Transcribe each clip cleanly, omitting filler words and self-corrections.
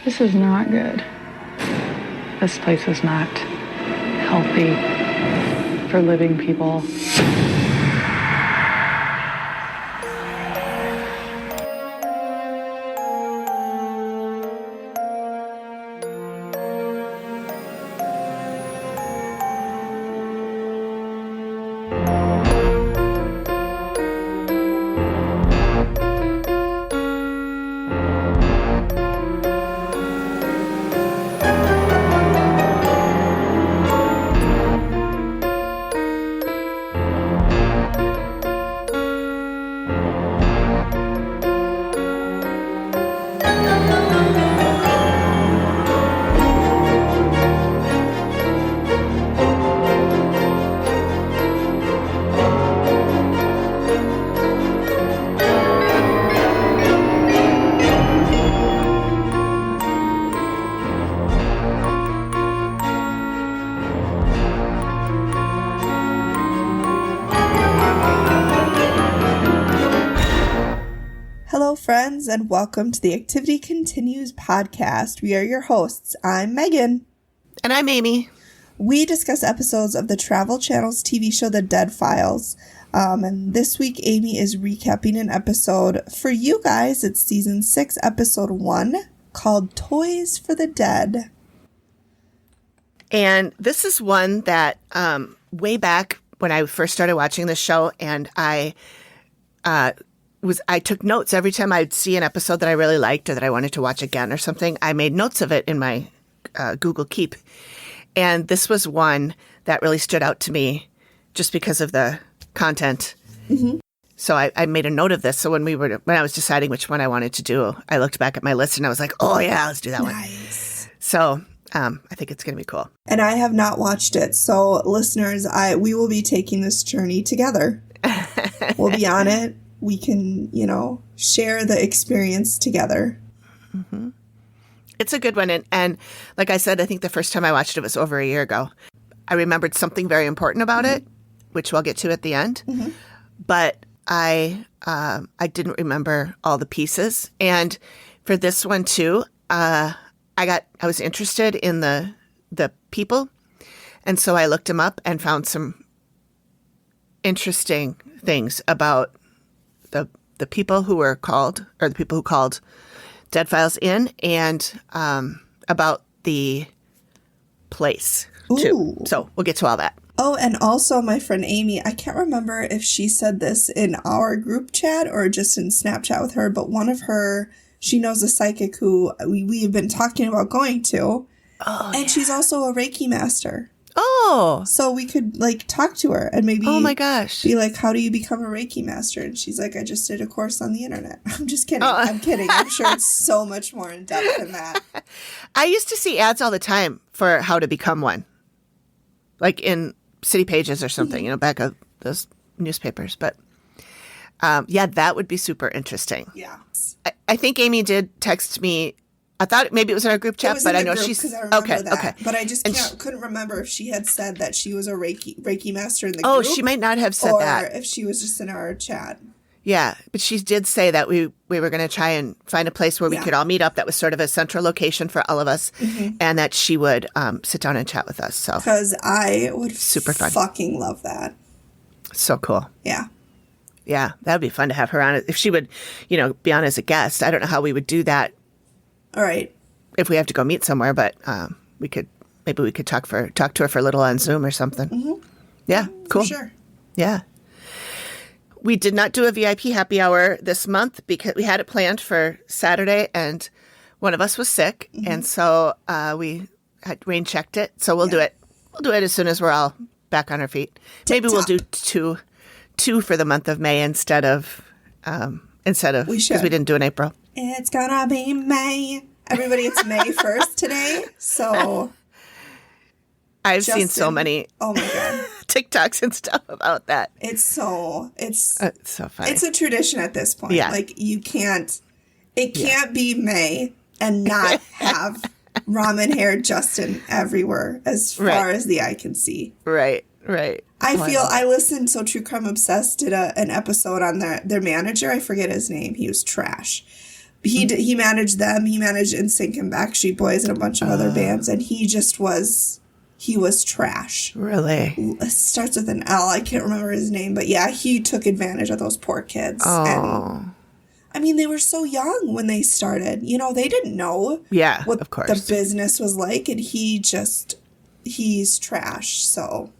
This is not good. This place is not healthy for living people. Hello, friends, and welcome to the Activity Continues podcast. We are your hosts. I'm Megan. And I'm Amy. We discuss episodes of the Travel Channel's TV show, The Dead Files. And this week, Amy is recapping an episode. For you guys, it's Season 6, Episode 1, called Toys for the Dead. And this is one that way back when I first started watching the show, and I took notes every time I'd see an episode that I really liked or that I wanted to watch again or something. I made notes of it in my Google Keep. And this was one that really stood out to me just because of the content. Mm-hmm. So I made a note of this. So when I was deciding which one I wanted to do, I looked back at my list and I was like, oh yeah, let's do that one. Nice. So I think it's going to be cool. And I have not watched it. So listeners, we will be taking this journey together. We'll be on it. We can, share the experience together. Mm-hmm. It's a good one. And like I said, I think the first time I watched it was over a year ago. I remembered something very important about it, which we'll get to at the end. Mm-hmm. But I didn't remember all the pieces. And for this one, too, I was interested in the people. And so I looked them up and found some interesting things about the people who were called, or the people who called Dead Files in, and about the place, too. So we'll get to all that. Oh, and also my friend Amy, I can't remember if she said this in our group chat or just in Snapchat with her, but she knows a psychic who we have been talking about going to. Oh, and she's also a Reiki master. Oh. So we could, talk to her and maybe... Oh, my gosh. Be like, how do you become a Reiki master? And she's like, I just did a course on the internet. I'm just kidding. Oh. I'm kidding. I'm sure it's so much more in depth than that. I used to see ads all the time for how to become one. Like in City Pages or something, back of those newspapers. But, yeah, that would be super interesting. Yeah. I think Amy did text me. I thought maybe it was in our group chat, but I know she's okay. But I just couldn't remember if she had said that she was a Reiki master in the group. Oh, she might not have said that. Or if she was just in our chat. Yeah, but she did say that we were going to try and find a place where we could all meet up that was sort of a central location for all of us, and that she would sit down and chat with us. So because I would super fun. Fucking love that. So cool. Yeah. Yeah, that would be fun to have her on. If she would, be on as a guest. I don't know how we would do that. All right. If we have to go meet somewhere, but we could talk to her for a little on Zoom or something. Mm-hmm. Yeah, cool. For sure. Yeah. We did not do a VIP happy hour this month because we had it planned for Saturday and one of us was sick. Mm-hmm. And so we had rain checked it. So we'll do it. We'll do it as soon as we're all back on our feet. Maybe we'll do two for the month of May instead of because we didn't do in April. It's gonna be May. Everybody, it's May 1st today. So I've seen so many oh my God. TikToks and stuff about that. It's so funny. It's a tradition at this point. Yeah. It can't be May and not have ramen hair Justin everywhere as far as the eye can see. Right. I listened, so True Crime Obsessed did an episode on their manager. I forget his name. He was trash. He managed them. He managed NSYNC and Backstreet Boys and a bunch of other bands, and he was trash. Really? It starts with an L. I can't remember his name, but yeah, he took advantage of those poor kids. Oh. And, I mean, they were so young when they started. You know, they didn't know what of course. the business was like, and he's trash, so...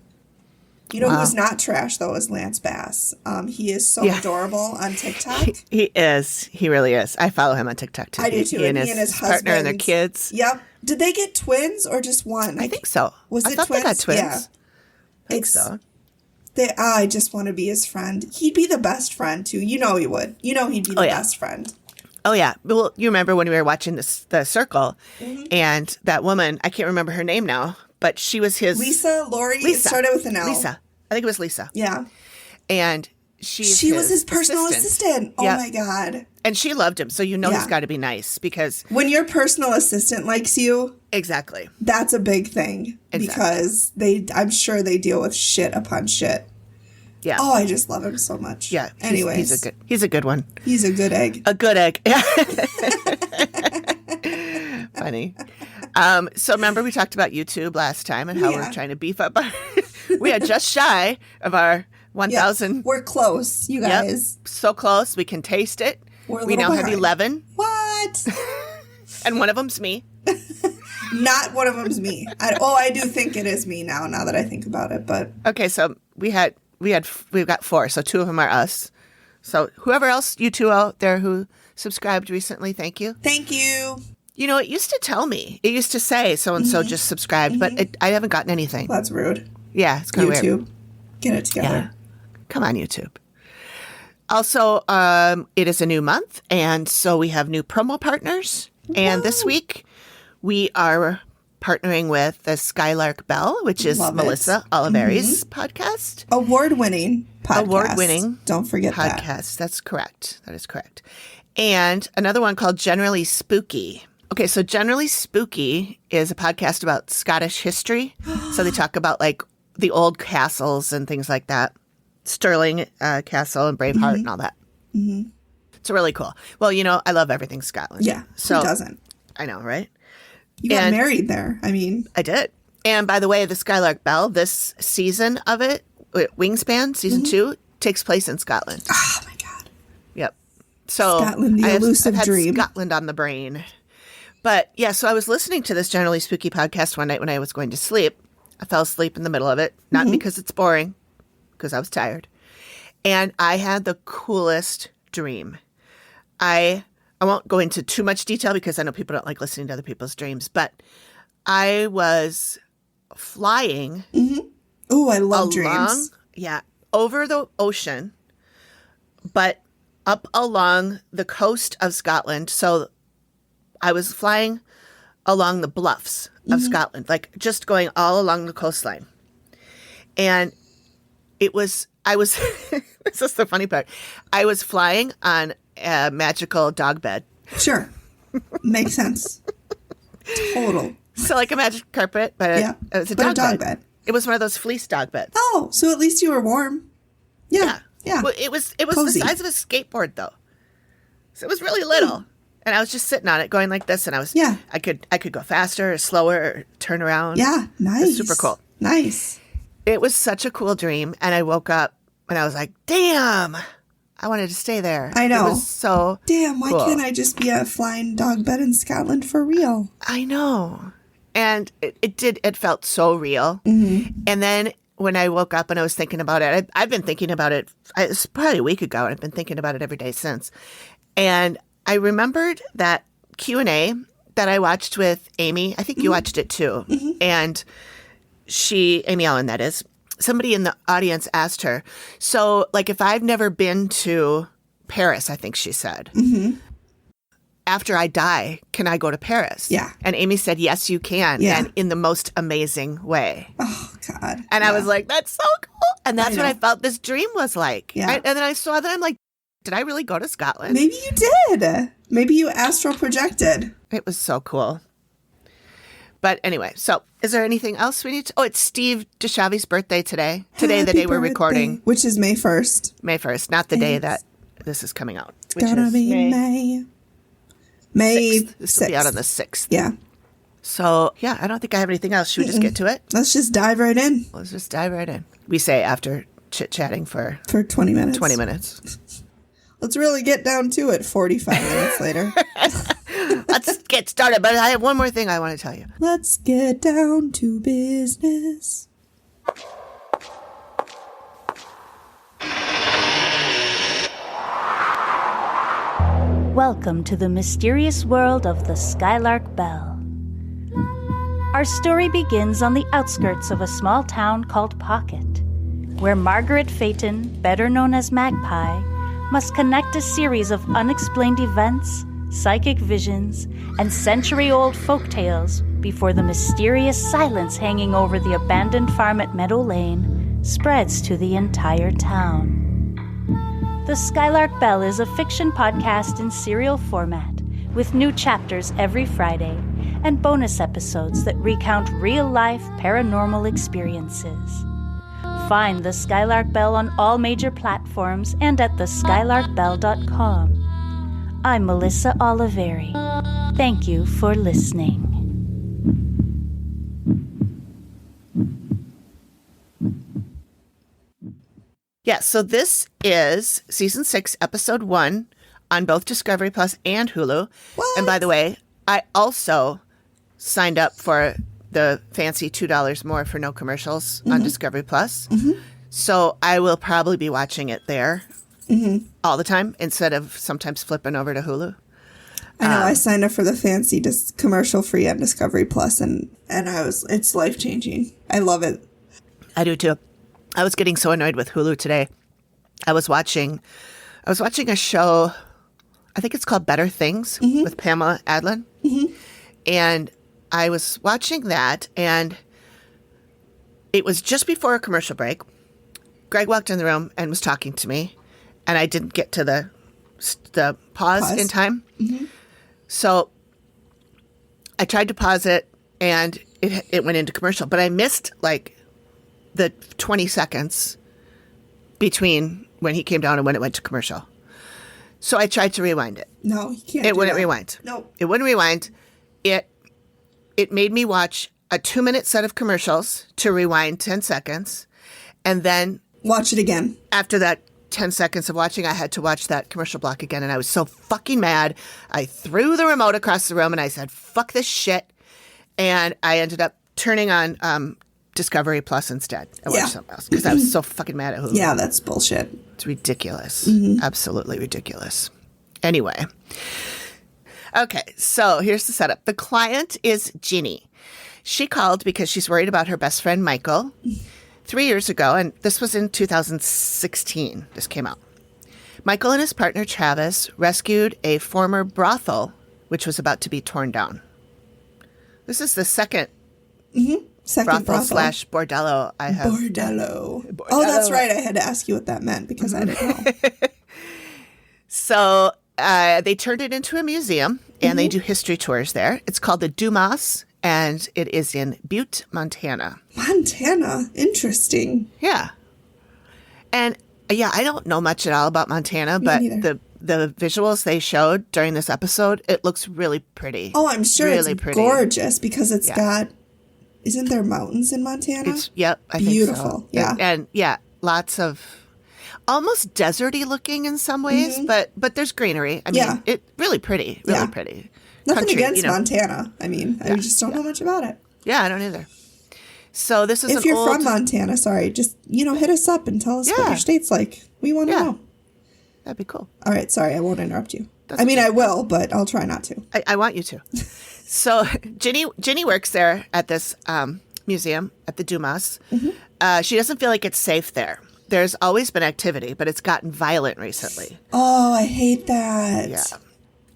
You know who's not trash, though, is Lance Bass. He is so adorable on TikTok. He is. He really is. I follow him on TikTok, too. I do, too. He and his husband. partner and their kids. Yep. Did they get twins or just one? I think so. Was I it thought twins? They got twins. Yeah. I think so. I just want to be his friend. He'd be the best friend, too. You know he would. You know he'd be the best friend. Oh, yeah. Well, you remember when we were watching The Circle, and that woman, I can't remember her name now, but she was his... Lori? It started with an L. Lisa. I think it was Lisa. Yeah. And she was his personal assistant. Oh, my God. And she loved him, so you know he's got to be nice because... When your personal assistant likes you... Exactly. That's a big thing. Because I'm sure they deal with shit upon shit. Yeah. Oh, I just love him so much. Yeah. Anyways. He's a good one. He's a good egg. A good egg. Funny. So remember we talked about YouTube last time and how we're trying to beef up our... We are just shy of our 1,000. We're close, you guys. Yep. So close. We can taste it. We now have 11. What? And one of them's me. Not one of them's me. I do think it is me now that I think about it. But okay, so we've got 4, so 2 of them are us. So whoever else, you 2 out there who subscribed recently, thank you. Thank you. You know, it used to tell me. It used to say so-and-so just subscribed, but I haven't gotten anything. That's rude. Yeah, it's kind of weird. YouTube, get it together. Yeah. Come on, YouTube. Also, it is a new month, and so we have new promo partners. And this week, we are partnering with the Skylark Bell, which is Melissa Oliveri's podcast. Award-winning podcast. Award-winning. Don't forget podcast. That's correct. That is correct. And another one called Generally Spooky. Okay, so Generally Spooky is a podcast about Scottish history. So they talk about like the old castles and things like that. Stirling Castle and Braveheart and all that. Mm-hmm. It's really cool. Well, you know, I love everything Scotland. Yeah, so, who doesn't? I know, right? You got married there. I mean. I did. And by the way, the Skylark Bell, this season of it, Wingspan, season 2, takes place in Scotland. Oh, my God. Yep. So Scotland, the elusive dream. Scotland on the brain. But yeah, so I was listening to this Generally Spooky podcast one night when I was going to sleep. I fell asleep in the middle of it, not because it's boring, because I was tired. And I had the coolest dream. I won't go into too much detail because I know people don't like listening to other people's dreams, but I was flying. Oh, I love dreams. Yeah, over the ocean, but up along the coast of Scotland. So I was flying along the bluffs of Scotland, like just going all along the coastline. And this is the funny part. I was flying on a magical dog bed. Sure. Makes sense. Total. So like a magic carpet, but it was a dog bed. It was one of those fleece dog beds. Oh, so at least you were warm. Yeah. Well, it was Cozy. the size of a skateboard though. So it was really little. And I was just sitting on it going like this, and I could go faster or slower or turn around. Yeah, nice. It was super cool. Nice. It was such a cool dream, and I woke up and I was like, damn, I wanted to stay there. I know. It was so damn, why cool. can't I just be a flying dog bed in Scotland for real? I know. And it felt so real. And then when I woke up and I was thinking about it, I've been thinking about it, it's probably a week ago, and I've been thinking about it every day since. And I remembered that Q&A that I watched with Amy. I think you watched it too. And Amy Ellen, that is, somebody in the audience asked her, so like if I've never been to Paris, I think she said, after I die, can I go to Paris? Yeah. And Amy said, yes, you can. Yeah. And in the most amazing way. Oh, God. And I was like, that's so cool. And that's what I felt this dream was like. Yeah. And then I saw that, I'm like, did I really go to Scotland? Maybe you did. Maybe you astral projected. It was so cool. But anyway, so is there anything else we need to... Oh, it's Steve Deshavi's birthday today. Today, the Happy day we're birthday. recording. Which is May 1st. May 1st, not the day that this is coming out. It's gonna be May. May 6th. This will be out on the 6th. Yeah. So, yeah, I don't think I have anything else. Should we just get to it? Let's just dive right in. Let's just dive right in. We say after chit-chatting for 20 minutes. 20 minutes. Let's really get down to it 45 minutes later. Let's get started. But I have one more thing I want to tell you. Let's get down to business. Welcome to the mysterious world of the Skylark Bell. Our story begins on the outskirts of a small town called Pocket, where Margaret Phaeton, better known as Magpie, must connect a series of unexplained events, psychic visions, and century-old folktales before the mysterious silence hanging over the abandoned farm at Meadow Lane spreads to the entire town. The Skylark Bell is a fiction podcast in serial format, with new chapters every Friday and bonus episodes that recount real-life paranormal experiences. Find the Skylark Bell on all major platforms and at theskylarkbell.com. I'm Melissa Oliveri. Thank you for listening. Yeah, so this is Season 6, Episode 1 on both Discovery Plus and Hulu. What? And by the way, I also signed up for the fancy $2 more for no commercials on Discovery Plus. So I will probably be watching it there all the time instead of sometimes flipping over to Hulu. I know, I signed up for the fancy commercial free on Discovery Plus, and it's life-changing. I love it. I do too. I was getting so annoyed with Hulu today. I was watching a show, I think it's called Better Things with Pamela Adlon. And I was watching that, and it was just before a commercial break. Greg walked in the room and was talking to me, and I didn't get to the pause in time. So I tried to pause it, and it went into commercial, but I missed like the 20 seconds between when he came down and when it went to commercial. So I tried to rewind it. No, you can't. It wouldn't rewind. No. It wouldn't rewind. It made me watch a 2-minute set of commercials to rewind 10 seconds. And then Watch it again. after that 10 seconds of watching, I had to watch that commercial block again. And I was so fucking mad. I threw the remote across the room and I said, fuck this shit. And I ended up turning on Discovery Plus instead. I watched something else because I was so fucking mad at Hulu. Yeah, that's bullshit. It's ridiculous. Absolutely ridiculous. Anyway. Okay, so here's the setup. The client is Ginny. She called because she's worried about her best friend, Michael, 3 years ago, and this was in 2016. This came out. Michael and his partner, Travis, rescued a former brothel, which was about to be torn down. This is the second Second brothel. slash bordello I have. Bordello. Oh, that's right. I had to ask you what that meant because I didn't know. So they turned it into a museum, and they do history tours there. It's called the Dumas, and it is in Butte, Montana. Montana. Interesting. Yeah. And yeah, I don't know much at all about Montana, but neither. the visuals they showed during this episode, it looks really pretty. Oh, I'm sure really it's pretty. gorgeous because it's Yeah. got... Isn't there mountains in Montana? Yep, I Beautiful, think so. yeah. And yeah, lots of almost deserty looking in some ways, but there's greenery. I mean, Yeah. it really pretty, really Yeah. pretty. Nothing Country, against you know. Montana. I mean, I just don't know much about it. Yeah, I don't either. So this is If an you're old... from Montana, sorry, just, hit us up and tell us what Yeah. your state's like. We want to Yeah. know. That'd be cool. All right, sorry, I won't interrupt you. That's I mean, okay. I will, but I'll try not to. I want you to. So Ginny works there at this museum at the Dumas. She doesn't feel like it's safe there. There's always been activity, but it's gotten violent recently. Oh, I hate that. Yeah.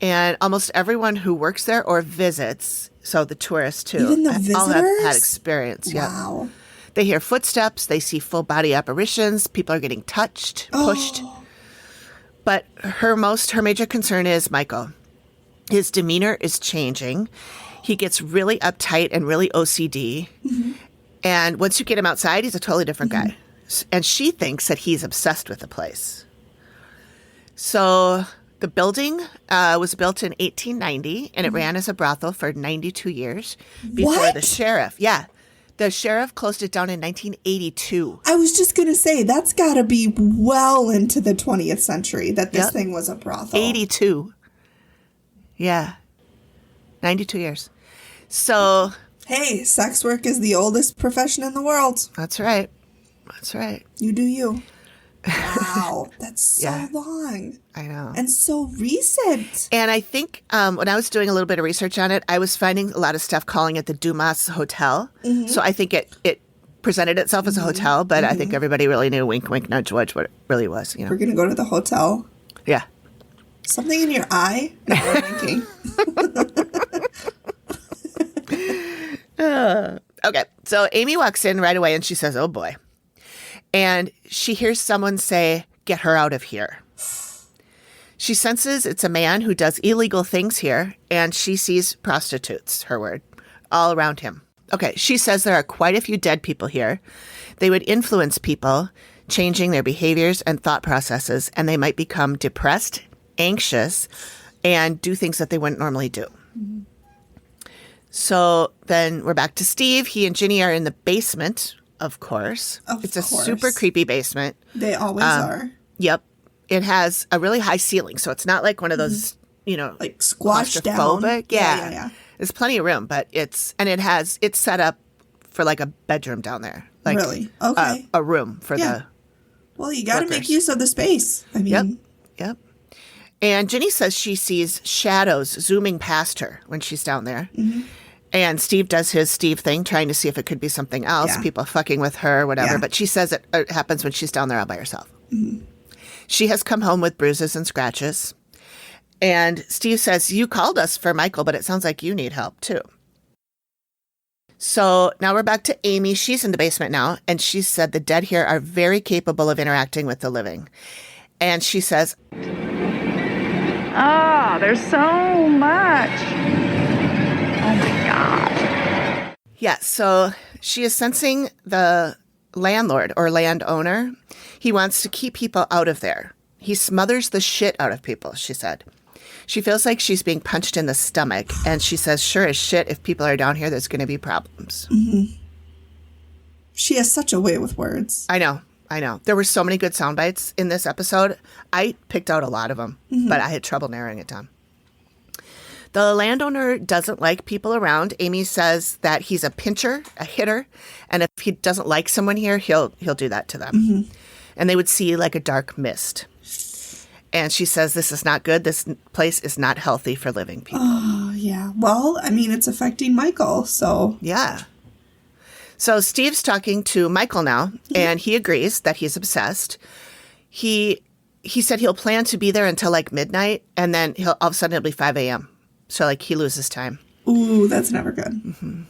And almost everyone who works there or visits, so the tourists too, Even the all have had visitors? experience. Yeah. Wow. They hear footsteps. They see full body apparitions. People are getting touched, pushed. But her major concern is Michael. His demeanor is changing. He gets really uptight and really OCD. And once you get him outside, he's a totally different guy. And she thinks that he's obsessed with the place. So The building was built in 1890, and it ran as a brothel for 92 years before What? the sheriff. Yeah. The sheriff closed it down in 1982. I was just going to say, that's got to be well into the 20th century that this Yep. thing was a brothel. 82. Yeah. 92 years. So Hey, sex work is the oldest profession in the world. that's right. That's right. You do you. Wow, that's so Yeah. long. I know. And so recent. And I think when I was doing a little bit of research on it, I was finding a lot of stuff calling it the Dumas Hotel. So I think it presented itself as a hotel, but I think everybody really knew, wink, wink, nudge, nudge, what it really was. You know? We're going to go to the hotel. Yeah. Something in your eye? No, we're thinking. Okay. So Amy walks in right away and she says, oh boy. And she hears someone say, get her out of here. She senses it's a man who does illegal things here, and she sees prostitutes, her word, all around him. Okay, she says there are quite a few dead people here. They would influence people, changing their behaviors and thought processes, and they might become depressed, anxious, and do things that they wouldn't normally do. So then we're back to Steve. He and Ginny are in the basement, of course. It's a super creepy basement. They always are. Yep. It has a really high ceiling, so it's not like one of those, Like squashed down. claustrophobic. Yeah. Yeah. There's plenty of room, but it's set up for like a bedroom down there. Like Really? Okay. a room for Yeah. the Well, you got to make workers. use of the space. I mean, Yep. And Ginny says she sees shadows zooming past her when she's down there. And Steve does his Steve thing, trying to see if it could be something else, Yeah. people fucking with her, whatever. Yeah. But she says it happens when she's down there all by herself. She has come home with bruises and scratches. And Steve says, you called us for Michael, but it sounds like you need help too. So now we're back to Amy. She's in the basement now. And she said the dead here are very capable of interacting with the living. And she says, Oh, there's so much. Oh my God. yeah, so she is sensing the landlord or landowner. He wants to keep people out of there. He smothers the shit out of people, she said. She feels like she's being punched in the stomach, and she says, sure as shit, if people are down here, there's going to be problems. she has such a way with words. I know. There were so many good sound bites in this episode. I picked out a lot of them, but I had trouble narrowing it down. The landowner doesn't like people around. Amy says that he's a pincher, a hitter, and if he doesn't like someone here, he'll do that to them. And they would see like a dark mist. And she says this is not good. This place is not healthy for living people. Oh, yeah. Well, I mean, it's affecting Michael, so. Yeah. So Steve's talking to Michael now, and he agrees that he's obsessed. He said he'll plan to be there until like midnight, and then all of a sudden it'll be 5 a.m. So like he loses time. Ooh, that's never good.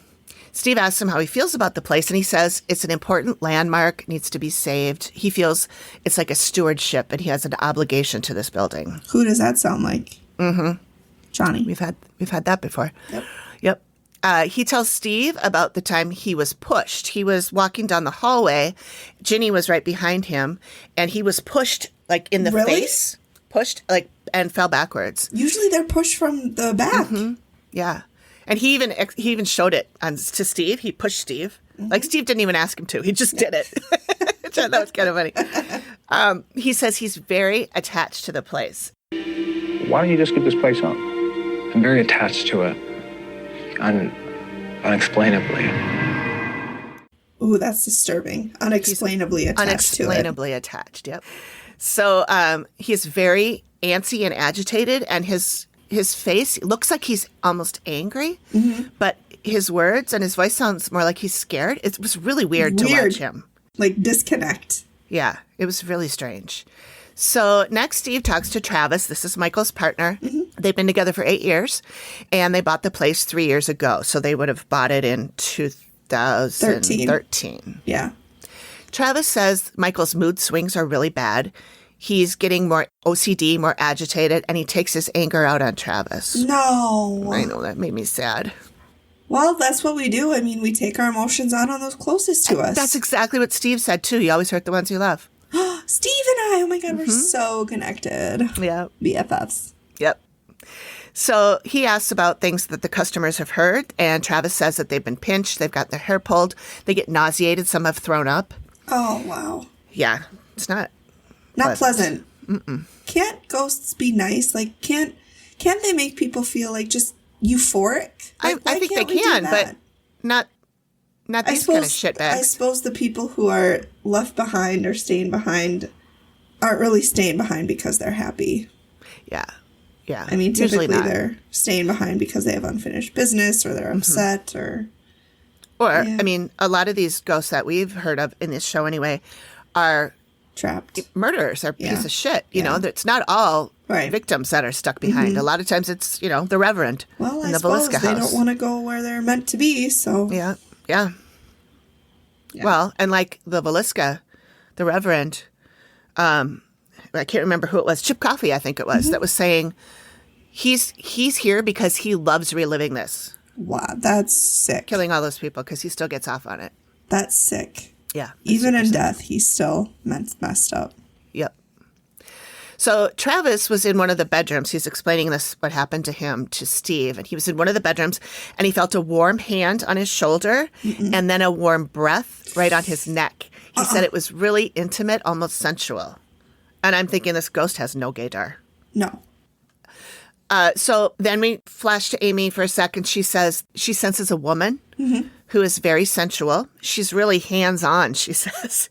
Steve asks him how he feels about the place, and he says it's an important landmark, needs to be saved. He feels it's like a stewardship, and he has an obligation to this building. Who does that sound like? Johnny. We've had that before. Yep. He tells Steve about the time he was pushed. He was walking down the hallway. Ginny was right behind him, and he was pushed like in the Really? face, pushed like and fell backwards. Usually they're pushed from the back. Yeah, and he even showed it to Steve. He pushed Steve. Like Steve didn't even ask him to. He just did it. Which I thought was kind of funny. He says he's very attached to the place. Why don't you just give this place up? I'm very attached to it. Unexplainably. Ooh, that's disturbing. Unexplainably attached to it. Unexplainably attached, yep. So he's very antsy and agitated, and his face looks like he's almost angry, but his words and his voice sounds more like he's scared. It was really weird to watch him. Like disconnect. Yeah, it was really strange. So next, Steve talks to Travis. This is Michael's partner. They've been together for 8 years, and they bought the place 3 years ago. So they would have bought it in 2013. Yeah. Travis says Michael's mood swings are really bad. He's getting more OCD, more agitated, and he takes his anger out on Travis. No. I know, that made me sad. Well, that's what we do. I mean, we take our emotions out on those closest to us. That's exactly what Steve said, too. You always hurt the ones you love. Steve and I, oh my God, we're so connected. Yeah. BFFs. Yep. So he asks about things that the customers have heard, and Travis says that they've been pinched, they've got their hair pulled, they get nauseated, some have thrown up. Oh, wow. Yeah, it's not pleasant. Mm-mm. Can't ghosts be nice? Like, can't they make people feel like just euphoric? Like, I think they can, but not these kind of shitbags. I suppose the people who are left behind or staying behind aren't really staying behind because they're happy. Yeah. Yeah. I mean, typically they're staying behind because they have unfinished business or they're upset or... I mean, a lot of these ghosts that we've heard of in this show anyway are... trapped. Murderers are piece of shit. You know, it's not all victims that are stuck behind. A lot of times it's, the Reverend in the suppose Velisca house. They don't want to go where they're meant to be, so... Yeah. Well, and like the Velisca, the Reverend, I can't remember who it was, Chip Coffey, I think it was, that was saying he's here because he loves reliving this. Wow, that's sick. Killing all those people because he still gets off on it. That's sick. Yeah. Even in death, he's still messed up. Yep. So Travis was in one of the bedrooms. He's explaining what happened to him to Steve. And he was in one of the bedrooms and he felt a warm hand on his shoulder and then a warm breath right on his neck. He said it was really intimate, almost sensual. And I'm thinking this ghost has no gaydar. No. So then we flash to Amy for a second. She says she senses a woman who is very sensual. She's really hands-on, she says.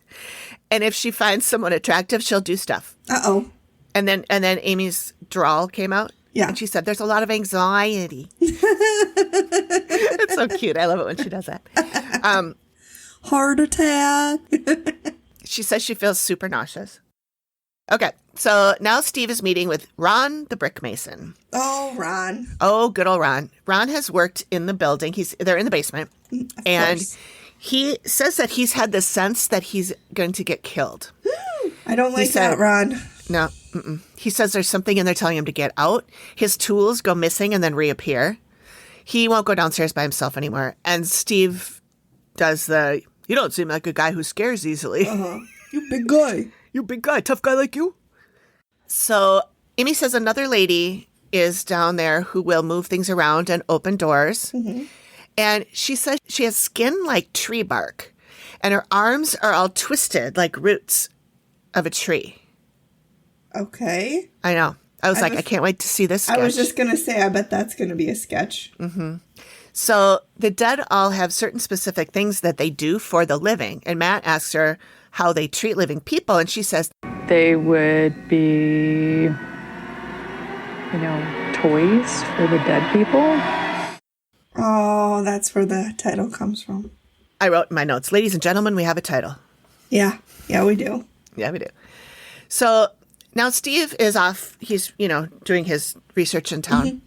And if she finds someone attractive, she'll do stuff. Uh-oh. And then Amy's drawl came out. Yeah. And she said, there's a lot of anxiety. It's so cute. I love it when she does that. Heart attack. She says she feels super nauseous. Okay. So now Steve is meeting with Ron, the brick mason. Oh, Ron. Oh, good old Ron. Ron has worked in the building. They're in the basement. And he says that he's had the sense that he's going to get killed. I don't like that, Ron. No. Mm-mm. He says there's something in there telling him to get out. His tools go missing and then reappear. He won't go downstairs by himself anymore. And Steve does you don't seem like a guy who scares easily. You big guy. You big guy, tough guy like you. So Amy says another lady is down there who will move things around and open doors. And she says she has skin like tree bark. And her arms are all twisted like roots of a tree. Okay. I know. I was I can't wait to see this sketch. I was just going to say, I bet that's going to be a sketch. So the dead all have certain specific things that they do for the living. And Matt asks her how they treat living people. And she says, They would be, toys for the dead people. Oh, that's where the title comes from. I wrote in my notes, ladies and gentlemen, we have a title. Yeah. Yeah, we do. Yeah, we do. So now Steve is off. He's, doing his research in town.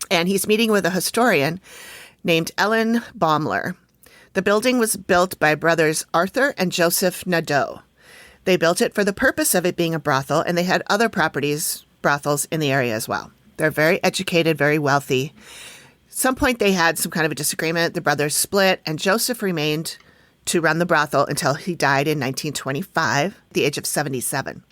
And he's meeting with a historian named Ellen Baumler. The building was built by brothers Arthur and Joseph Nadeau. They built it for the purpose of it being a brothel, and they had other brothels in the area as well. They're very educated, very wealthy. At some point, they had some kind of a disagreement. The brothers split, and Joseph remained to run the brothel until he died in 1925, at the age of 77.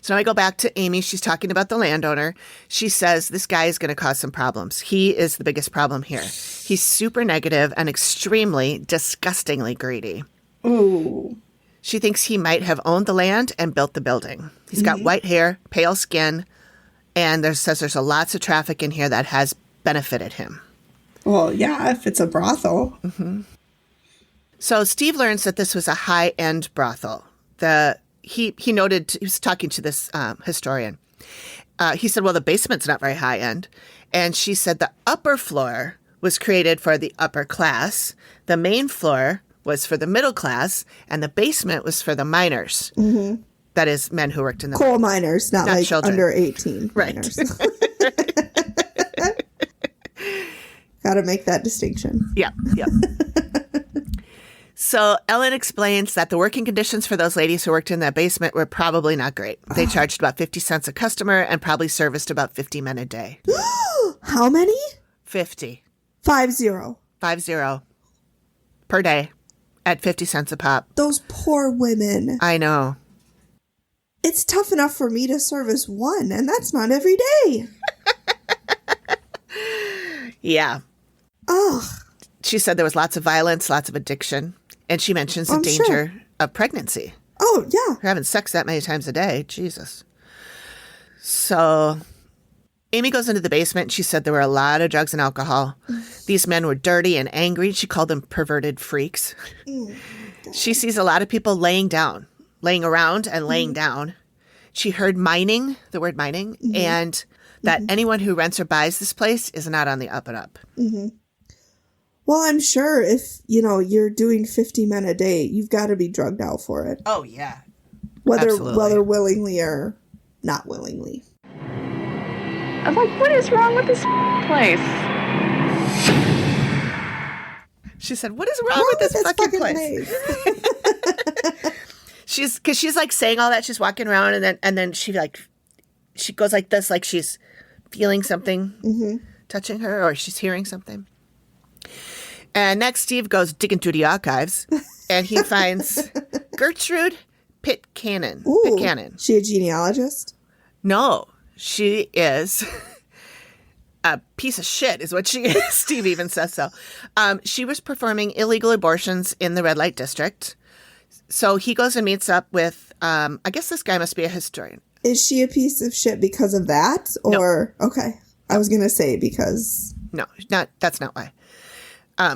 So now I go back to Amy. She's talking about the landowner. She says this guy is going to cause some problems. He is the biggest problem here. He's super negative and extremely, disgustingly greedy. Ooh. She thinks he might have owned the land and built the building. He's got white hair, pale skin, and says there's lots of traffic in here that has benefited him. Well, yeah, if it's a brothel. So Steve learns that this was a high-end brothel. He noted, he was talking to this historian. He said, well, the basement's not very high-end. And she said the upper floor was created for the upper class. The main floor was for the middle class, and the basement was for the miners. That is, men who worked in the coal miners, not like children. under 18 Right. miners. Got to make that distinction. Yeah. So Ellen explains that the working conditions for those ladies who worked in that basement were probably not great. They charged about 50 cents a customer and probably serviced about 50 men a day. How many? 50. 50. 50 per day at 50 cents a pop. Those poor women. I know. It's tough enough for me to service one, and that's not every day. Yeah. Ugh. She said there was lots of violence, lots of addiction, and she mentions the danger of pregnancy. Oh, yeah. Her having sex that many times a day. Jesus. So Amy goes into the basement. And she said there were a lot of drugs and alcohol. These men were dirty and angry. She called them perverted freaks. She sees a lot of people laying around and laying down. She heard mining, the word mining, and that anyone who rents or buys this place is not on the up and up. Well, I'm sure if, you're doing 50 men a day, you've got to be drugged out for it. Oh, yeah. Whether Absolutely. willingly or not willingly. I'm like, what is wrong with this place? She said, what is wrong with this fucking place? She's like saying all that. She's walking around and then she goes like this, like she's feeling something touching her or she's hearing something. And next Steve goes digging through the archives and he finds Gertrude Pitcairn. Ooh, Pitcairn. she a genealogist? No, she is a piece of shit is what she is. Steve even says so. She was performing illegal abortions in the red light district. So he goes and meets up with, I guess this guy must be a historian. Is she a piece of shit because of that? Or, okay. I was going to say because. No, that's not why.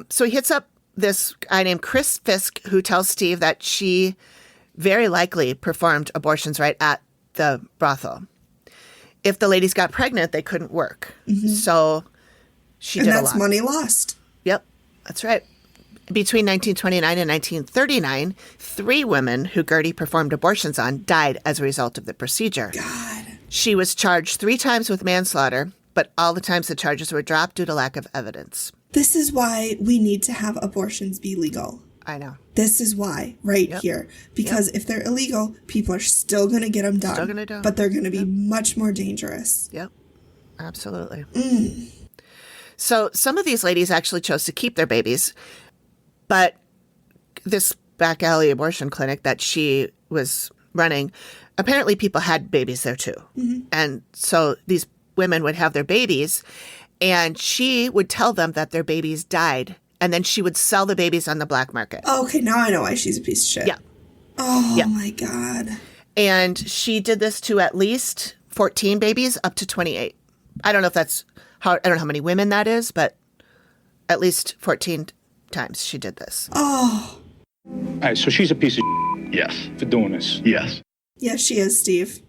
So he hits up this guy named Chris Fisk, who tells Steve that she very likely performed abortions right at the brothel. If the ladies got pregnant, they couldn't work. So she did a lot. And that's money lost. Yep, that's right. Between 1929 and 1939, 3 women who Gertie performed abortions on died as a result of the procedure. God. She was charged 3 times with manslaughter, but all the times the charges were dropped due to lack of evidence. This is why we need to have abortions be legal. I know. This is why, here. Because if they're illegal, people are still going to get them done. Still gonna do 'em. But they're going to be much more dangerous. Yep, absolutely. So some of these ladies actually chose to keep their babies, but this back alley abortion clinic that she was running, apparently people had babies there too. And so these women would have their babies, and she would tell them that their babies died, and then she would sell the babies on the black market. Oh, okay, now I know why she's a piece of shit. Yeah. Oh, Yeah. my God. And she did this to at least 14 babies up to 28. I don't know how many women that is, but at least 14 times she did this. Oh. All right, so she's a piece of Yes. for doing this. Yes. Yes, she is, Steve.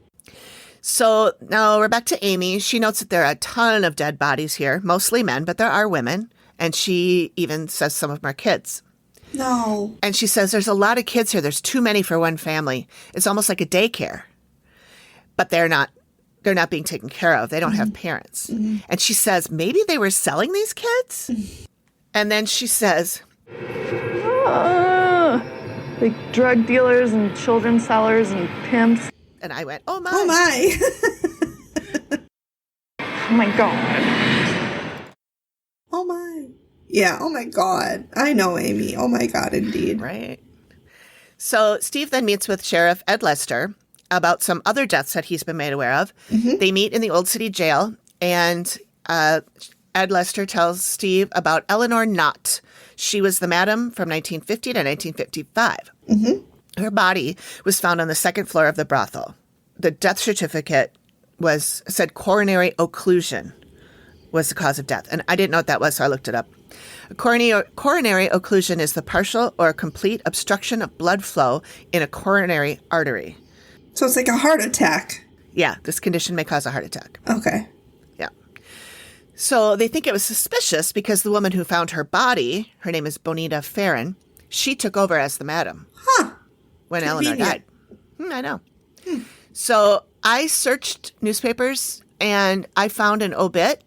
So now we're back to Amy. She notes that there are a ton of dead bodies here, mostly men, but there are women. And she even says some of them are kids. No. And she says there's a lot of kids here. There's too many for one family. It's almost like a daycare. But they're not being taken care of. They don't have parents. And she says maybe they were selling these kids. And then she says, Like drug dealers and children sellers and pimps. and I went, oh my. Oh, my. Oh my God. Oh, my. Yeah, oh, my God. I know, Amy. Oh, my God, indeed. Right. So Steve then meets with Sheriff Ed Lester about some other deaths that he's been made aware of. They meet in the Old City Jail, and Ed Lester tells Steve about Eleanor Knott. She was the madam from 1950 to 1955. Her body was found on the second floor of the brothel. The death certificate said coronary occlusion was the cause of death. And I didn't know what that was, so I looked it up. Coronary occlusion is the partial or complete obstruction of blood flow in a coronary artery. So it's like a heart attack. Yeah, this condition may cause a heart attack. Okay. Yeah. So they think it was suspicious because the woman who found her body, her name is Bonita Farron, she took over as the madam. Huh. When Eleanor died. Convenient. I know. So I searched newspapers and I found an obit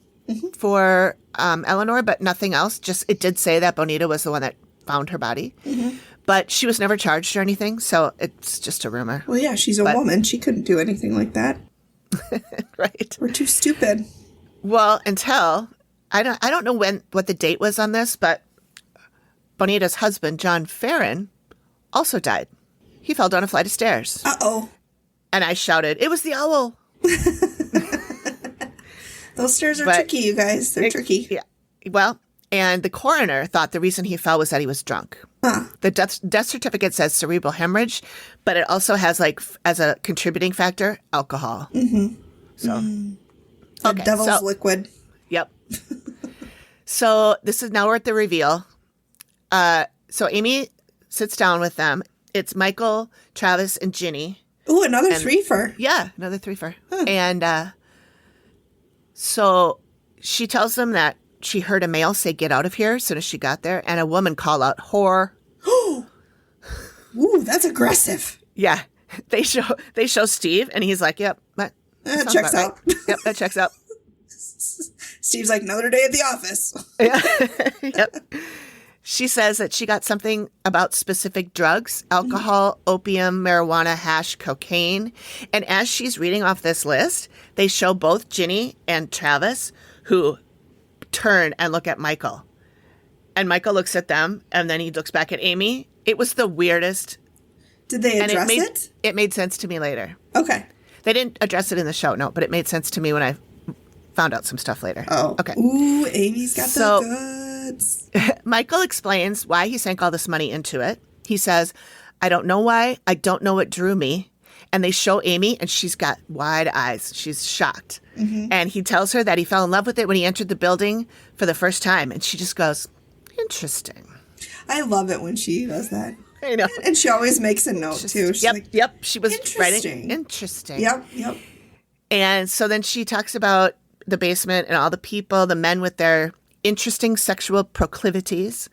for Eleanor, but nothing else. Just it did say that Bonita was the one that found her body. But she was never charged or anything, so it's just a rumor. Well, yeah, she's a woman. She couldn't do anything like that. Right. We're too stupid. Well, until I don't know what the date was on this, but Bonita's husband, John Farron, also died. He fell down a flight of stairs. Uh-oh. And I shouted, "It was the owl." Those stairs are tricky, you guys. They're tricky. Yeah. Well, and the coroner thought the reason he fell was that he was drunk. Huh. The death certificate says cerebral hemorrhage, but it also has, like, as a contributing factor, alcohol. Mm-hmm. So, The devil's liquid. Yep. So now we're at the reveal. So Amy sits down with them. It's Michael, Travis, and Ginny. Ooh, another threefer. Yeah, another threefer. Huh. And so she tells them that she heard a male say, "Get out of here," as soon as she got there, and a woman call out, "Whore." Ooh, that's aggressive. Yeah. They show Steve, and he's like, "Yep, that checks out. Right. Yep, that checks out." Steve's like, "Another day at the office." Yeah. Yep. She says that she got something about specific drugs: alcohol, opium, marijuana, hash, cocaine. And as she's reading off this list, they show both Ginny and Travis, who turn and look at Michael. And Michael looks at them, and then he looks back at Amy. It was the weirdest. Did they address it? It made sense to me later. Okay. They didn't address it in the show, no, but it made sense to me when I found out some stuff later. Oh. Okay. Ooh, Amy's got the goods. Michael explains why he sank all this money into it. He says, "I don't know why. I don't know what drew me." And they show Amy, and she's got wide eyes. She's shocked. Mm-hmm. And he tells her that he fell in love with it when he entered the building for the first time. And she just goes, "Interesting." I love it when she does that. I know. And she always makes a note, too. She's Yep. She was interesting. writing. Interesting. Yep. And so then she talks about the basement and all the people, the men with their interesting sexual proclivities.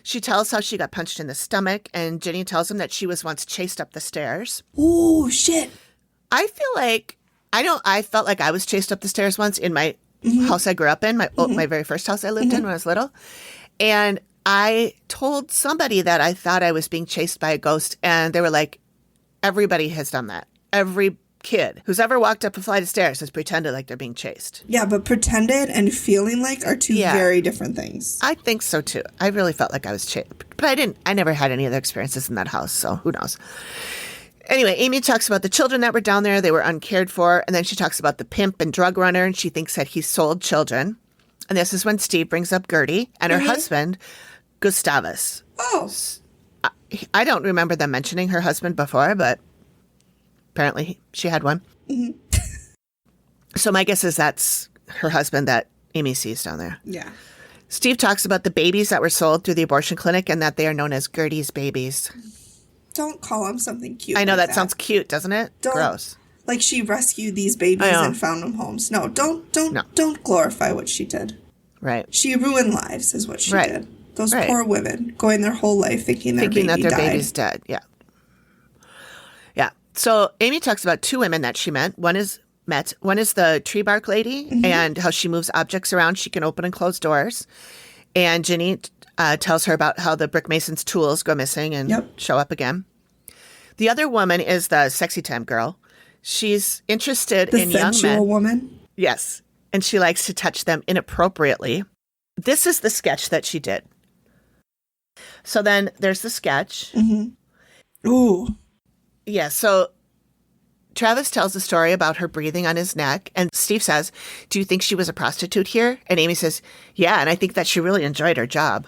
She tells how she got punched in the stomach, and Ginny tells him that she was once chased up the stairs. Ooh, shit. I feel like, I felt like I was chased up the stairs once in my house I grew up in, my very first house I lived in when I was little. And I told somebody that I thought I was being chased by a ghost, and they were like, everybody has done that. Every kid who's ever walked up a flight of stairs has pretended like they're being chased. Yeah, but pretended and feeling like are two very different things. I think so too. I really felt like I was chased, but I never had any other experiences in that house, so who knows. Anyway, Amy talks about the children that were down there. They were uncared for. And then she talks about the pimp and drug runner, and she thinks that he sold children. And this is when Steve brings up Gertie and her husband, Gustavus. Oh. I don't remember them mentioning her husband before, but apparently she had one. Mm-hmm. So my guess is that's her husband that Amy sees down there. Yeah. Steve talks about the babies that were sold through the abortion clinic and that they are known as Gertie's babies. Don't call them something cute. I know like that sounds cute, doesn't it? Gross. Like she rescued these babies and found them homes. No, don't glorify what she did. Right. She ruined lives is what she did. Those poor women going their whole life thinking that their baby's dead. Yeah. Yeah. So Amy talks about two women that she met. One is the tree bark lady and how she moves objects around. She can open and close doors. And Ginny tells her about how the brick mason's tools go missing and show up again. The other woman is the sexy time girl. She's interested in young men. The sensual woman? Yes. And she likes to touch them inappropriately. This is the sketch that she did. So then there's the sketch. Mm-hmm. Ooh. Yeah, so Travis tells a story about her breathing on his neck, and Steve says, "Do you think she was a prostitute here?" And Amy says, "Yeah, and I think that she really enjoyed her job."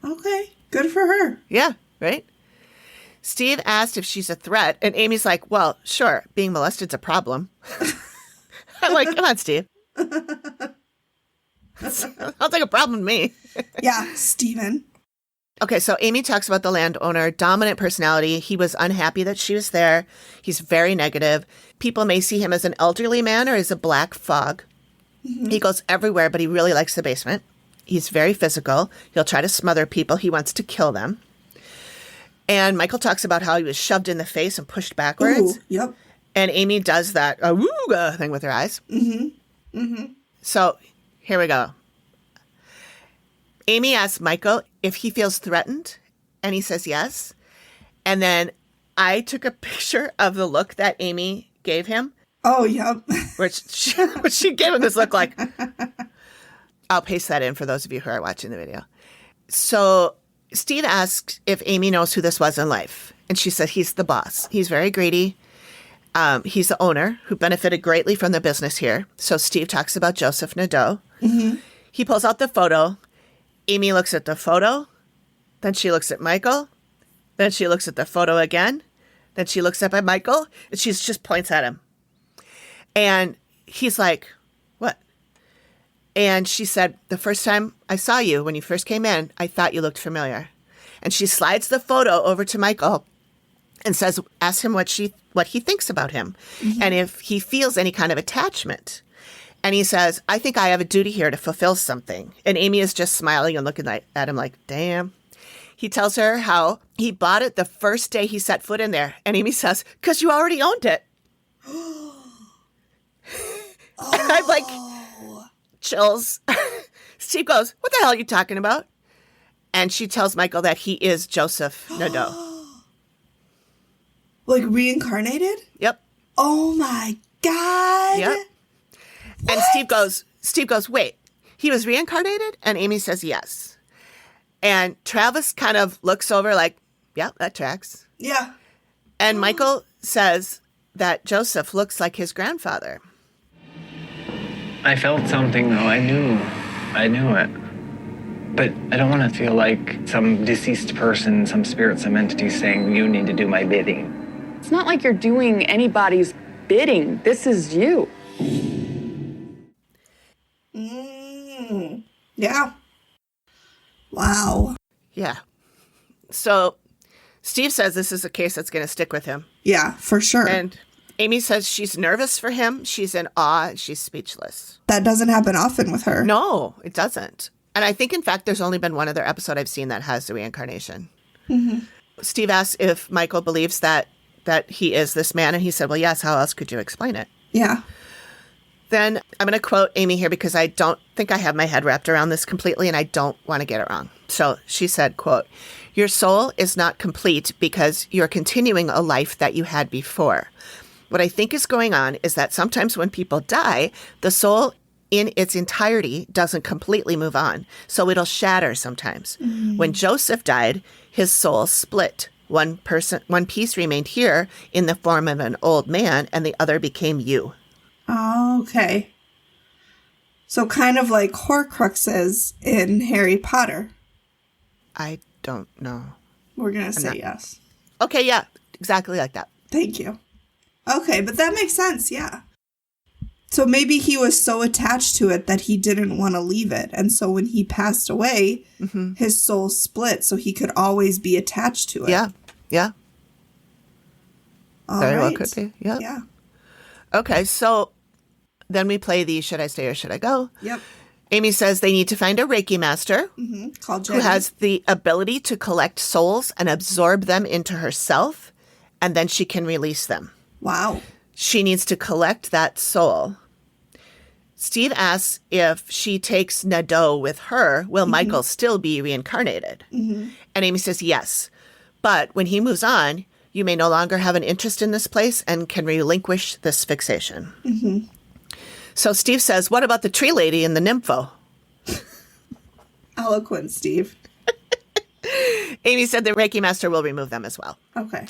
Okay, good for her. Yeah, right? Steve asked if she's a threat, and Amy's like, "Well, sure, being molested's a problem." I'm like, come on, Steve. Sounds like a problem to me. Yeah, Steven. Okay, so Amy talks about the landowner, dominant personality. He was unhappy that she was there. He's very negative. People may see him as an elderly man or as a black fog. Mm-hmm. He goes everywhere, but he really likes the basement. He's very physical. He'll try to smother people. He wants to kill them. And Michael talks about how he was shoved in the face and pushed backwards. Ooh, yep. And Amy does that awooga thing with her eyes. Mm-hmm. Mm-hmm. So here we go. Amy asks Michael if he feels threatened, and he says yes. And then I took a picture of the look that Amy gave him. Oh, yep. Which she gave him this look like. I'll paste that in for those of you who are watching the video. So Steve asks if Amy knows who this was in life. And she said he's the boss. He's very greedy. He's the owner who benefited greatly from the business here. So Steve talks about Joseph Nadeau. He pulls out the photo. Amy looks at the photo. Then she looks at Michael. Then she looks at the photo again. Then she looks up at Michael. And she just points at him. And he's like, what? And she said, the first time I saw you, when you first came in, I thought you looked familiar. And she slides the photo over to Michael and says, ask him what he thinks about him and if he feels any kind of attachment. And he says, I think I have a duty here to fulfill something. And Amy is just smiling and looking at him like, damn. He tells her how he bought it the first day he set foot in there. And Amy says, because you already owned it. And I'm like, chills. Steve goes, what the hell are you talking about? And she tells Michael that he is Joseph Nadeau. Like reincarnated? Yep. Oh my God. Yep. What? And Steve goes, wait, he was reincarnated? And Amy says yes. And Travis kind of looks over like, yeah, that tracks. Yeah. And Michael says that Joseph looks like his grandfather. I felt something, though. I knew it. But I don't want to feel like some deceased person, some spirit, some entity saying, you need to do my bidding. It's not like you're doing anybody's bidding. This is you. Yeah. Wow. Yeah. So Steve says this is a case that's going to stick with him. Yeah, for sure. And Amy says she's nervous for him. She's in awe. She's speechless. That doesn't happen often with her. No, it doesn't. And I think, in fact, there's only been one other episode I've seen that has the reincarnation. Steve asks if Michael believes that he is this man. And he said, well, yes, how else could you explain it? Yeah. Then I'm going to quote Amy here because I don't think I have my head wrapped around this completely and I don't want to get it wrong. So she said, quote, your soul is not complete because you're continuing a life that you had before. What I think is going on is that sometimes when people die, the soul in its entirety doesn't completely move on. So it'll shatter sometimes. When Joseph died, his soul split. One piece remained here in the form of an old man and the other became you. Oh, okay. So kind of like Horcruxes in Harry Potter. I don't know. We're going to say yes. Okay, yeah, exactly like that. Thank you. Okay, but that makes sense, yeah. So maybe he was so attached to it that he didn't want to leave it. And so when he passed away, his soul split so he could always be attached to it. Yeah, yeah. All Very well right. could be, yeah. Yeah. Okay, so then we play the should I stay or should I go? Yep. Amy says they need to find a Reiki master Called who Jenny. has the ability to collect souls and absorb them into herself, and then she can release them. Wow. She needs to collect that soul. Steve asks if she takes Nadeau with her, will Michael still be reincarnated? And Amy says yes. But when he moves on, you may no longer have an interest in this place and can relinquish this fixation. So Steve says, what about the tree lady and the nympho? Eloquent, Steve. Amy said the Reiki master will remove them as well. Okay.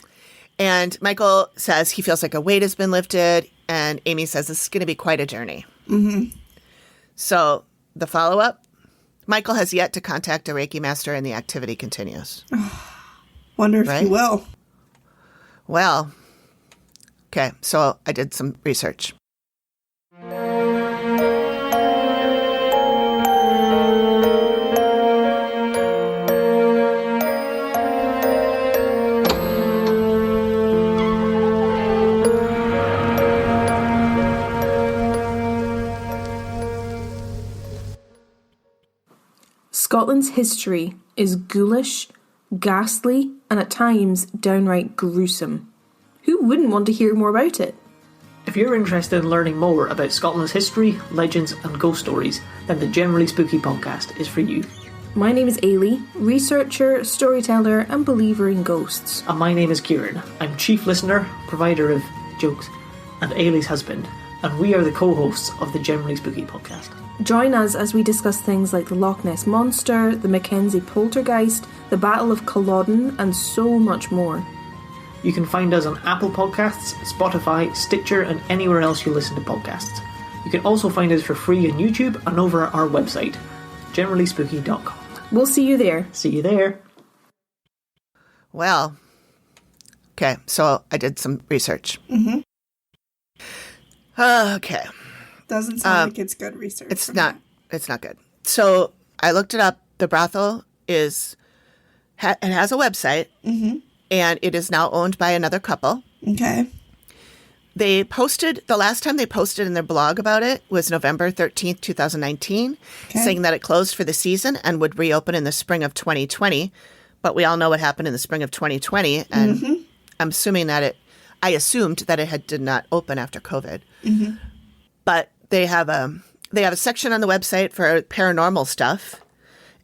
And Michael says he feels like a weight has been lifted. And Amy says this is going to be quite a journey. So the follow-up, Michael has yet to contact a Reiki master and the activity continues. Wonder if Right? he will. Well, okay, so I did some research. Scotland's history is ghoulish, ghastly, and at times downright gruesome. Who wouldn't want to hear more about it? If you're interested in learning more about Scotland's history, legends, and ghost stories, then the Generally Spooky podcast is for you. My name is Ailey, researcher, storyteller, and believer in ghosts. And my name is Kieran. I'm chief listener, provider of jokes, and Ailey's husband, and we are the co-hosts of the Generally Spooky podcast. Join us as we discuss things like the Loch Ness Monster, the Mackenzie Poltergeist, the Battle of Culloden, and so much more. You can find us on Apple Podcasts, Spotify, Stitcher, and anywhere else you listen to podcasts. You can also find us for free on YouTube and over at our website, generallyspooky.com. We'll see you there. See you there. Well, okay, so I did some research. Mm-hmm. Okay. Doesn't sound like it's good research. It's not good. So I looked it up. The brothel it has a website, and it is now owned by another couple. Okay. They posted, the last time they posted in their blog about it was November 13th, 2019, saying that it closed for the season and would reopen in the spring of 2020. But we all know what happened in the spring of 2020, and I'm assuming that I assumed that it did not open after COVID. Mm-hmm. But they have a section on the website for paranormal stuff,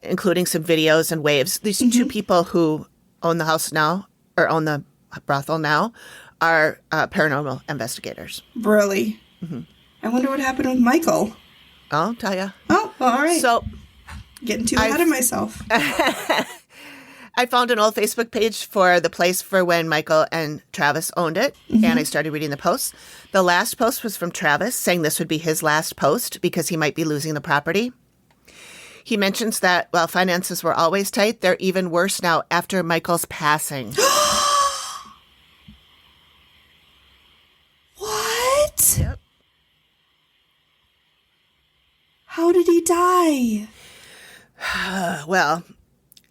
including some videos and waves. These two people who own the house now, or own the brothel now, are paranormal investigators. Really? Mm-hmm. I wonder what happened with Michael. I'll tell you. Oh, well, all right. So, getting too ahead of myself. I found an old Facebook page for the place for when Michael and Travis owned it, and I started reading the posts. The last post was from Travis, saying this would be his last post because he might be losing the property. He mentions that while finances were always tight, they're even worse now after Michael's passing. What? Yep. How did he die? Well,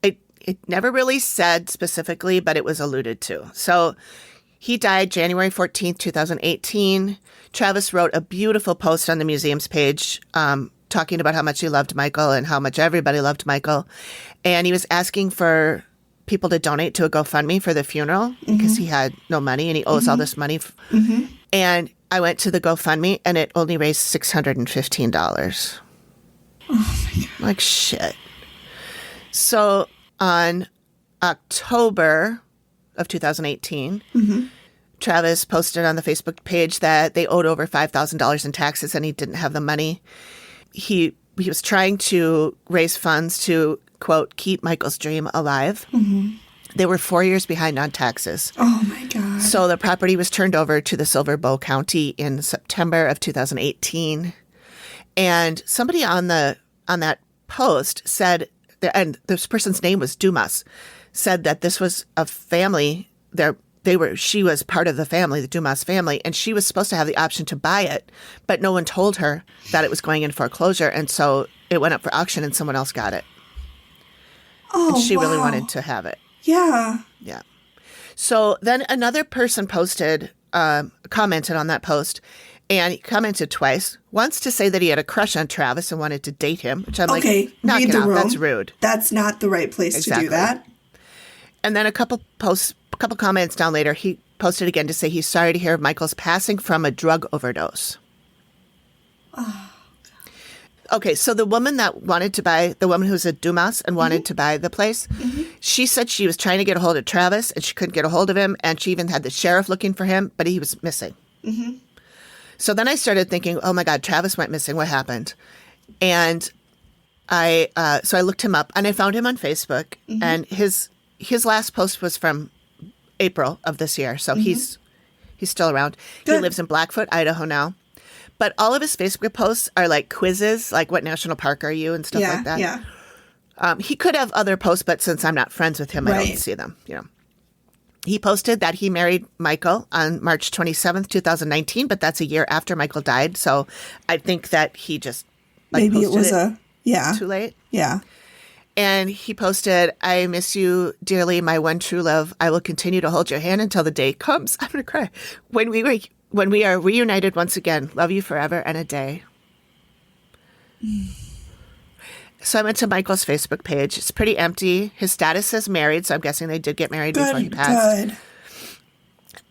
it never really said specifically, but it was alluded to. So he died January 14th, 2018. Travis wrote a beautiful post on the museum's page talking about how much he loved Michael and how much everybody loved Michael. And he was asking for people to donate to a GoFundMe for the funeral because he had no money and he owes all this money. And I went to the GoFundMe and it only raised $615. Oh my God. Like shit. So on October of 2018, Travis posted on the Facebook page that they owed over $5,000 in taxes and he didn't have the money. He was trying to raise funds to, quote, keep Michael's dream alive. They were 4 years behind on taxes. Oh, my God. So the property was turned over to the Silver Bow County in September of 2018. And somebody on that post said, and this person's name was Dumas, said that this was a family. She was part of the family, the Dumas family, and she was supposed to have the option to buy it, but no one told her that it was going in foreclosure, and so it went up for auction and someone else got it. Oh, and she really wow. wanted to have it. Yeah. Yeah. So then another person commented on that post, and he commented twice. Once to say that he had a crush on Travis and wanted to date him, which I'm okay, like, knock read it the off. room. That's rude. That's not the right place to do that. And then a couple comments down later, he posted again to say he's sorry to hear of Michael's passing from a drug overdose. Oh. Okay, so the woman who's a Dumas and wanted to buy the place, she said she was trying to get a hold of Travis and she couldn't get a hold of him, and she even had the sheriff looking for him, but he was missing. So then I started thinking, oh my God, Travis went missing. What happened? And I looked him up and I found him on Facebook, and his last post was from April of this year. So he's still around. Good. He lives in Blackfoot, Idaho now. But all of his Facebook posts are like quizzes, like what national park are you and stuff like that. Yeah. He could have other posts, but since I'm not friends with him, I don't see them. He posted that he married Michael on March 27th, 2019, but that's a year after Michael died. So I think that he just maybe it was too late. Yeah. And he posted, I miss you dearly, my one true love. I will continue to hold your hand until the day comes. I'm going to cry. When we are reunited once again, love you forever and a day. So I went to Michael's Facebook page. It's pretty empty. His status says married, so I'm guessing they did get married before he passed. Good.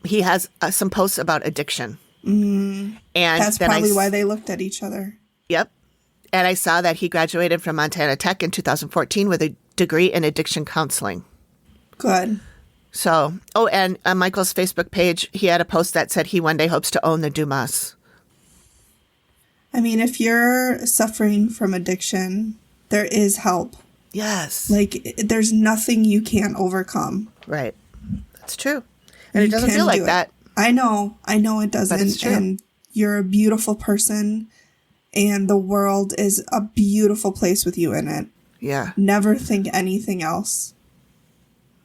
He has some posts about addiction. And that's then probably why they looked at each other. Yep. And I saw that he graduated from Montana Tech in 2014 with a degree in addiction counseling. Good. So, and on Michael's Facebook page, he had a post that said he one day hopes to own the Dumas. I mean, if you're suffering from addiction, there is help. Yes. Like, there's nothing you can't overcome. Right. That's true. And it doesn't feel like that. I know it doesn't. But it's true. And you're a beautiful person, and the world is a beautiful place with you in it. Yeah. Never think anything else.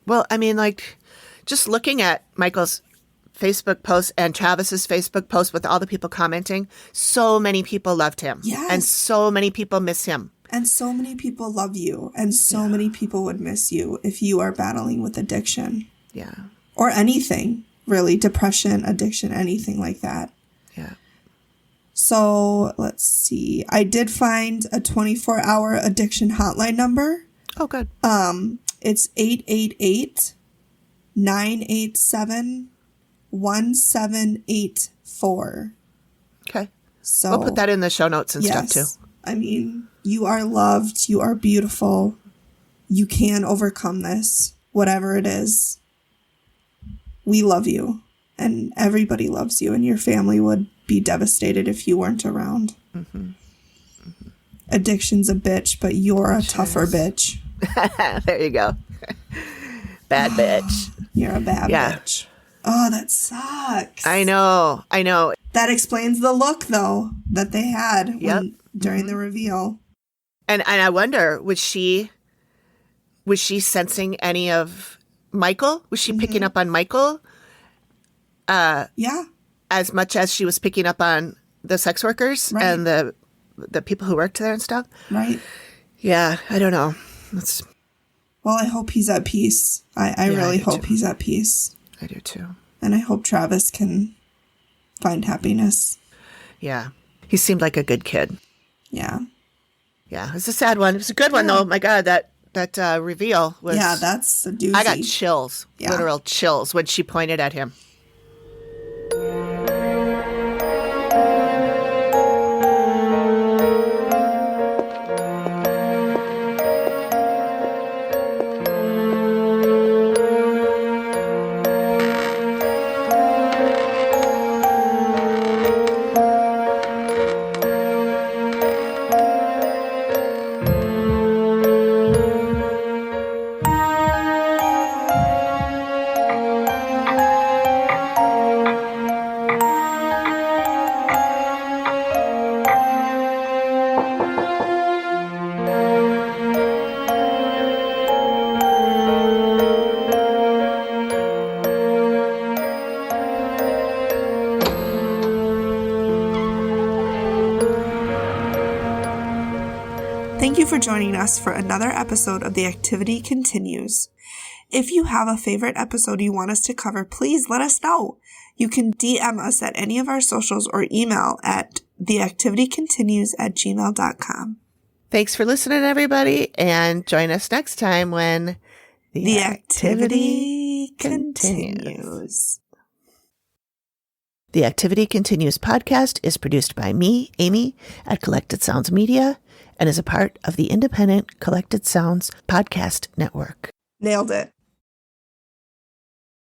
Well, I mean, like, just looking at Michael's Facebook post and Travis's Facebook post with all the people commenting, so many people loved him. Yes. And so many people miss him. And so many people love you, and so many people would miss you if you are battling with addiction. Yeah. Or anything, really. Depression, addiction, anything like that. Yeah. So, let's see. I did find a 24-hour addiction hotline number. Oh, good. It's 888-987-1784. Okay. So We'll put that in the show notes and stuff, too. I mean, you are loved. You are beautiful. You can overcome this, whatever it is. We love you, and everybody loves you, and your family would be devastated if you weren't around. Mm-hmm. Mm-hmm. Addiction's a bitch, but you're a tougher bitch. There you go. Bad bitch. You're a bad bitch. Oh, that sucks. I know. That explains the look, though, that they had during the reveal. And I wonder, was she sensing any of Michael? Was she picking up on Michael? Yeah. As much as she was picking up on the sex workers and the people who worked there and stuff? Right. Yeah, I don't know. Well, I hope he's at peace. I really hope he's at peace. I do too. And I hope Travis can find happiness. Yeah. He seemed like a good kid. Yeah. Yeah. It was a sad one. It was a good one, though. My God, that reveal was... Yeah, that's a doozy. I got chills. Yeah. Literal chills when she pointed at him. Thank you for joining us for another episode of The Activity Continues. If you have a favorite episode you want us to cover, please let us know. You can DM us at any of our socials or email at theactivitycontinues@gmail.com. Thanks for listening, everybody, and join us next time when The Activity Continues. The Activity Continues podcast is produced by me, Amy, at Collected Sounds Media, and is a part of the independent Collected Sounds podcast network. Nailed it.